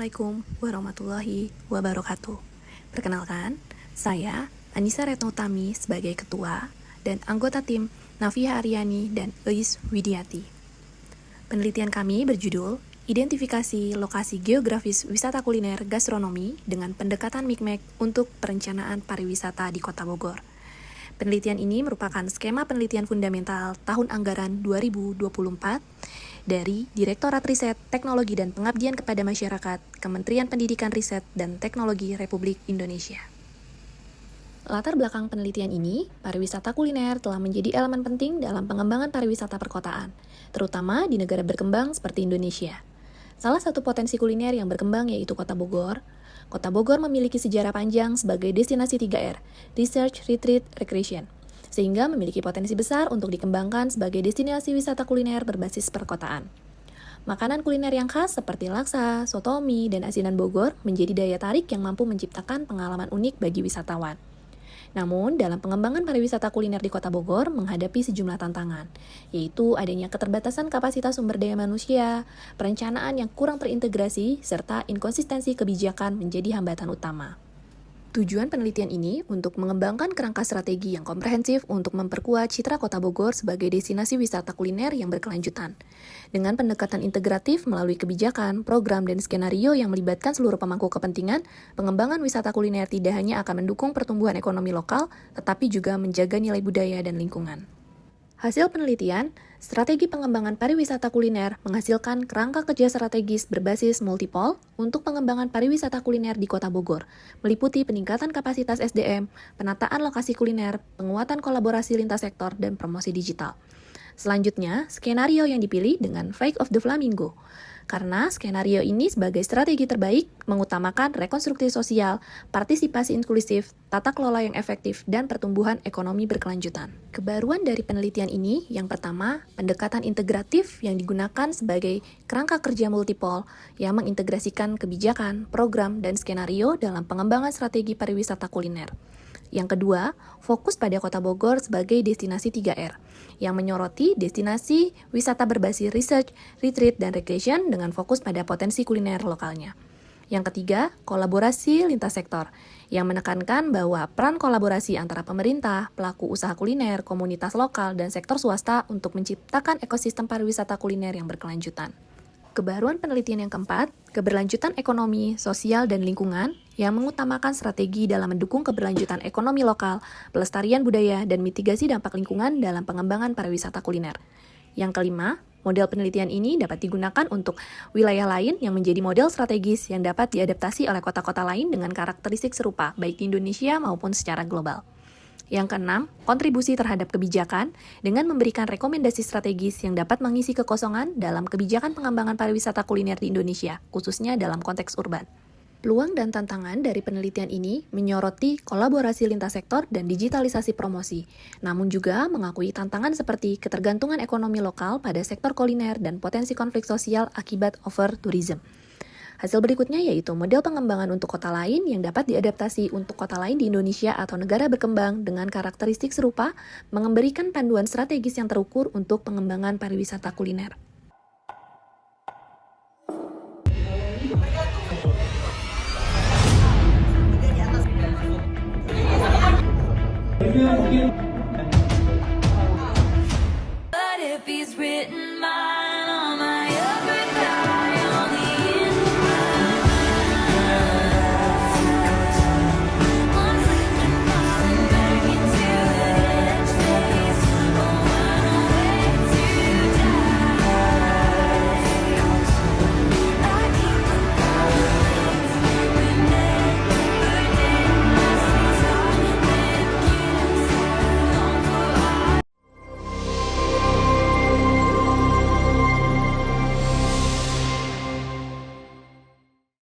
Assalamualaikum warahmatullahi wabarakatuh. Perkenalkan, saya Anissa Retno Utami sebagai Ketua dan anggota tim Nafia Aryani dan Eis Widiati. Penelitian kami berjudul Identifikasi Lokasi Geografis Wisata Kuliner Gastronomi dengan Pendekatan Mikmek untuk Perencanaan Pariwisata di Kota Bogor. Penelitian ini merupakan skema penelitian fundamental tahun anggaran 2024 dari Direktorat Riset, Teknologi dan Pengabdian kepada Masyarakat, Kementerian Pendidikan Riset dan Teknologi Republik Indonesia. Latar belakang penelitian ini, pariwisata kuliner telah menjadi elemen penting dalam pengembangan pariwisata perkotaan, terutama di negara berkembang seperti Indonesia. Salah satu potensi kuliner yang berkembang yaitu Kota Bogor. Kota Bogor memiliki sejarah panjang sebagai destinasi 3R, Research, Retreat, Recreation, sehingga memiliki potensi besar untuk dikembangkan sebagai destinasi wisata kuliner berbasis perkotaan. Makanan kuliner yang khas seperti laksa, soto mie, dan asinan Bogor menjadi daya tarik yang mampu menciptakan pengalaman unik bagi wisatawan. Namun, dalam pengembangan pariwisata kuliner di Kota Bogor menghadapi sejumlah tantangan, yaitu adanya keterbatasan kapasitas sumber daya manusia, perencanaan yang kurang terintegrasi, serta inkonsistensi kebijakan menjadi hambatan utama. Tujuan penelitian ini untuk mengembangkan kerangka strategi yang komprehensif untuk memperkuat citra Kota Bogor sebagai destinasi wisata kuliner yang berkelanjutan. Dengan pendekatan integratif melalui kebijakan, program, dan skenario yang melibatkan seluruh pemangku kepentingan, pengembangan wisata kuliner tidak hanya akan mendukung pertumbuhan ekonomi lokal, tetapi juga menjaga nilai budaya dan lingkungan. Hasil penelitian, strategi pengembangan pariwisata kuliner menghasilkan kerangka kerja strategis berbasis multipol untuk pengembangan pariwisata kuliner di Kota Bogor, meliputi peningkatan kapasitas SDM, penataan lokasi kuliner, penguatan kolaborasi lintas sektor, dan promosi digital. Selanjutnya, skenario yang dipilih dengan Flight of the Flamingo. Karena skenario ini sebagai strategi terbaik mengutamakan rekonstruksi sosial, partisipasi inklusif, tata kelola yang efektif, dan pertumbuhan ekonomi berkelanjutan. Kebaruan dari penelitian ini, yang pertama, pendekatan integratif yang digunakan sebagai kerangka kerja multipol yang mengintegrasikan kebijakan, program, dan skenario dalam pengembangan strategi pariwisata kuliner. Yang kedua, fokus pada Kota Bogor sebagai destinasi 3R, yang menyoroti destinasi wisata berbasis research, retreat, dan recreation dengan fokus pada potensi kuliner lokalnya. Yang ketiga, kolaborasi lintas sektor, yang menekankan bahwa peran kolaborasi antara pemerintah, pelaku usaha kuliner, komunitas lokal, dan sektor swasta untuk menciptakan ekosistem pariwisata kuliner yang berkelanjutan. Kebaruan penelitian yang keempat, keberlanjutan ekonomi, sosial, dan lingkungan yang mengutamakan strategi dalam mendukung keberlanjutan ekonomi lokal, pelestarian budaya, dan mitigasi dampak lingkungan dalam pengembangan pariwisata kuliner. Yang kelima, model penelitian ini dapat digunakan untuk wilayah lain yang menjadi model strategis yang dapat diadaptasi oleh kota-kota lain dengan karakteristik serupa, baik di Indonesia maupun secara global. Yang keenam, kontribusi terhadap kebijakan dengan memberikan rekomendasi strategis yang dapat mengisi kekosongan dalam kebijakan pengembangan pariwisata kuliner di Indonesia, khususnya dalam konteks urban. Peluang dan tantangan dari penelitian ini menyoroti kolaborasi lintas sektor dan digitalisasi promosi, namun juga mengakui tantangan seperti ketergantungan ekonomi lokal pada sektor kuliner dan potensi konflik sosial akibat over-tourism. Hasil berikutnya yaitu model pengembangan untuk kota lain yang dapat diadaptasi untuk kota lain di Indonesia atau negara berkembang dengan karakteristik serupa, memberikan panduan strategis yang terukur untuk pengembangan pariwisata kuliner. But if he's written my